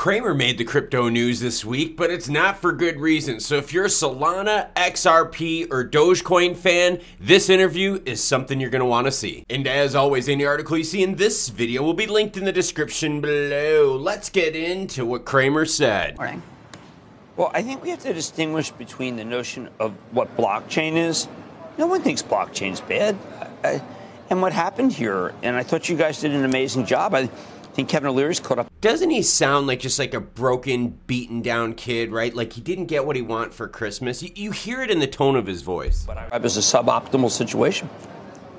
Cramer made the crypto news this week, but it's not for good reason. So if you're a Solana, XRP, or Dogecoin fan, this interview is something you're going to want to see. And as always, any article you see in this video will be linked in the description below. Let's get into what Cramer said. Morning. Well, I think we have to distinguish between the notion of what blockchain is. No one thinks blockchain is bad. And what happened here, and I thought you guys did an amazing job. I think Kevin O'Leary's caught up. Doesn't he sound like just like a broken, beaten down kid, right? Like he didn't get what he wanted for Christmas. You hear it in the tone of his voice. But it was a suboptimal situation.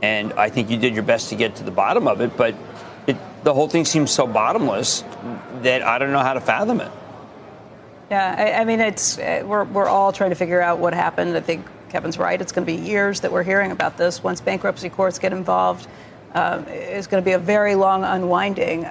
And I think you did your best to get to the bottom of it, but the whole thing seems so bottomless that I don't know how to fathom it. Yeah, I mean, we're all trying to figure out what happened. I think Kevin's right. It's going to be years that we're hearing about this. Once bankruptcy courts get involved, it's going to be a very long unwinding.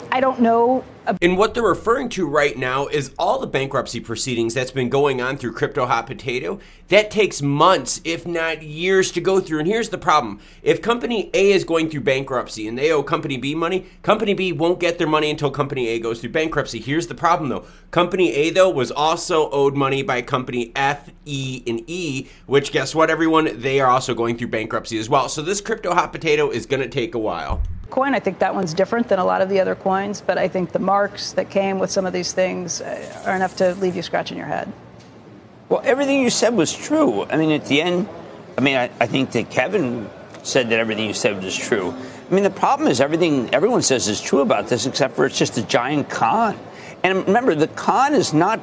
I don't know. And what they're referring to right now is all the bankruptcy proceedings that's been going on through Crypto Hot Potato. That takes months, if not years, to go through. And here's the problem. If Company A is going through bankruptcy and they owe Company B money, Company B won't get their money until Company A goes through bankruptcy. Here's the problem, though. Company A, though, was also owed money by Company F, E, and E, which, guess what, everyone? They are also going through bankruptcy as well. So this Crypto Hot Potato is going to take a while. Coin, I think that one's different than a lot of the other coins, but I think the marks that came with some of these things are enough to leave you scratching your head. Well, everything you said was true. I mean, at the end, I think that Kevin said that everything you said was true. I mean, the problem is everyone says is true about this, except for it's just a giant con. And remember, the con is not,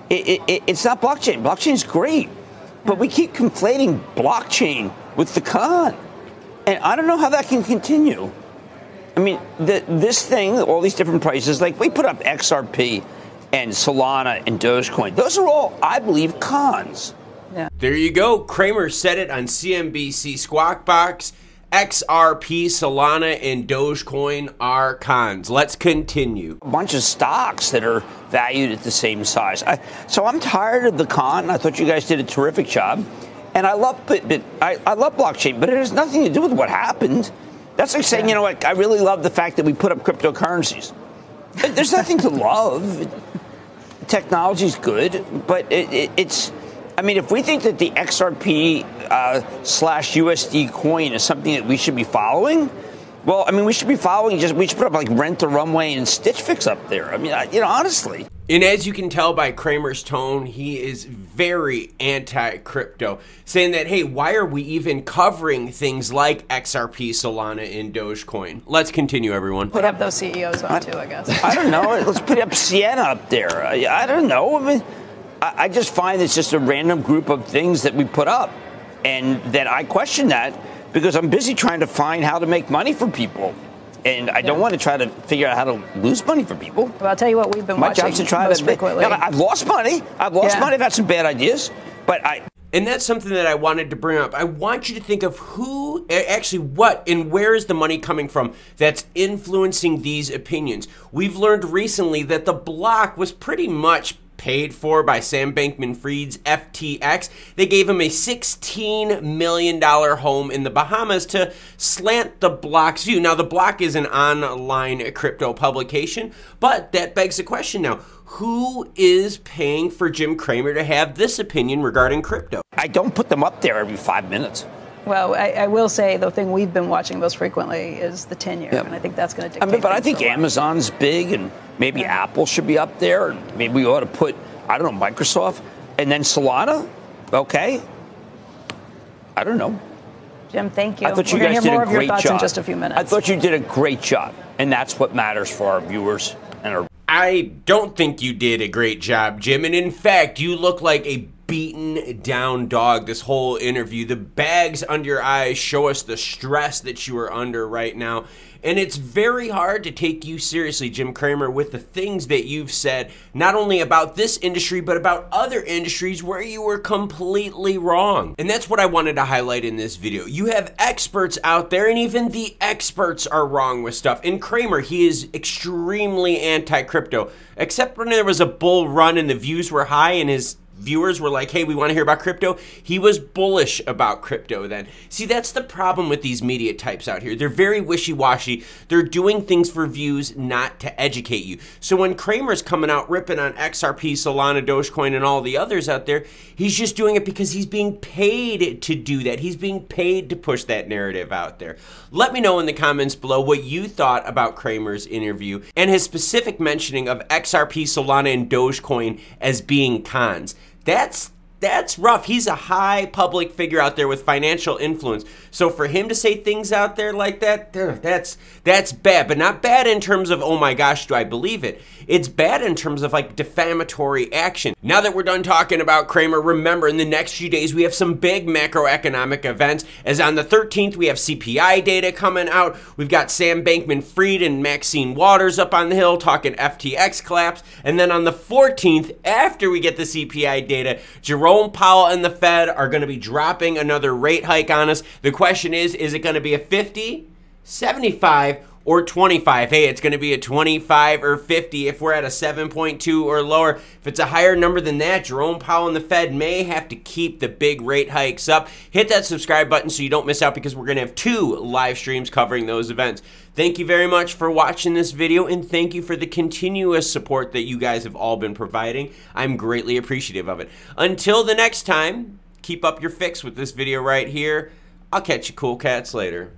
it's not blockchain. Blockchain's great, but we keep conflating blockchain with the con. And I don't know how that can continue. I mean, this thing, all these different prices, like we put up XRP and Solana and Dogecoin. Those are all, I believe, cons. Yeah. There you go. Cramer said it on CNBC Squawk Box. XRP, Solana, and Dogecoin are cons. Let's continue. A bunch of stocks that are valued at the same size. So I'm tired of the con. I thought you guys did a terrific job. And I love I love blockchain, but it has nothing to do with what happened. That's like saying, you know what, I really love the fact that we put up cryptocurrencies. There's nothing to love. Technology's good, but it's, I mean, if we think that the XRP slash USD coin is something that we should be following, well, I mean, we should be following we should put up like Rent the Runway and Stitch Fix up there. I mean, honestly. And as you can tell by Cramer's tone, he is very anti-crypto, saying that, hey, why are we even covering things like XRP, Solana, and Dogecoin? Let's continue, everyone. Put up those CEOs on too, I guess. I don't know. Let's put up Sienna up there. I don't know. I mean, I just find it's just a random group of things that we put up, and that I question that because I'm busy trying to find how to make money for people. And I don't want to try to figure out how to lose money for people. Well, I'll tell you what we've been watching My job's to try to frequently. I've lost money. I've had some bad ideas, but And that's something that I wanted to bring up. I want you to think of who, actually what, and where is the money coming from that's influencing these opinions. We've learned recently that the block was pretty much paid for by Sam Bankman-Fried's FTX. They gave him a $16 million home in the Bahamas to slant the block's view. Now, the block is an online crypto publication, but that begs the question now, who is paying for Jim Cramer to have this opinion regarding crypto? I don't put them up there every 5 minutes. Well, I will say the thing we've been watching most frequently is the 10-year, and I think that's going to dictate. But I think Amazon's big, and maybe Apple should be up there, and maybe we ought to put, I don't know, Microsoft, and then Solana. Okay, I don't know. Jim, thank you. I thought you We're guys hear did more a of your great thoughts job. in just a few minutes. I thought you did a great job, and that's what matters for our viewers and our. I don't think you did a great job, Jim, and in fact, you look like a beaten down dog this whole interview. The bags under your eyes show us the stress that you are under right now. And it's very hard to take you seriously, Jim Cramer, with the things that you've said, not only about this industry, but about other industries where you were completely wrong. And that's what I wanted to highlight in this video. You have experts out there, and even the experts are wrong with stuff. And Cramer, he is extremely anti-crypto, except when there was a bull run and the views were high and his viewers were like, hey, we want to hear about crypto, he was bullish about crypto then. See, that's the problem with these media types out here. They're very wishy-washy. They're doing things for views, not to educate you. So when Cramer's coming out ripping on XRP, Solana, Dogecoin, and all the others out there, he's just doing it because he's being paid to do that. He's being paid to push that narrative out there. Let me know in the comments below what you thought about Cramer's interview and his specific mentioning of XRP, Solana, and Dogecoin as being cons. That's rough. He's a high public figure out there with financial influence. So for him to say things out there like that, that's bad. But not bad in terms of, oh my gosh, do I believe it? It's bad in terms of like defamatory action. Now that we're done talking about Cramer, remember in the next few days we have some big macroeconomic events. As on the 13th we have CPI data coming out. We've got Sam Bankman-Fried and Maxine Waters up on the hill talking FTX collapse. And then on the 14th, after we get the CPI data, Jerome Powell and the Fed are going to be dropping another rate hike on us. The question is it going to be a 50, 75, or 25? Hey, it's going to be a 25 or 50 if we're at a 7.2 or lower. If it's a higher number than that, Jerome Powell and the Fed may have to keep the big rate hikes up. Hit that subscribe button so you don't miss out, because we're going to have 2 live streams covering those events. Thank you very much for watching this video, and thank you for the continuous support that you guys have all been providing. I'm greatly appreciative of it. Until the next time, keep up your fix with this video right here. I'll catch you cool cats later.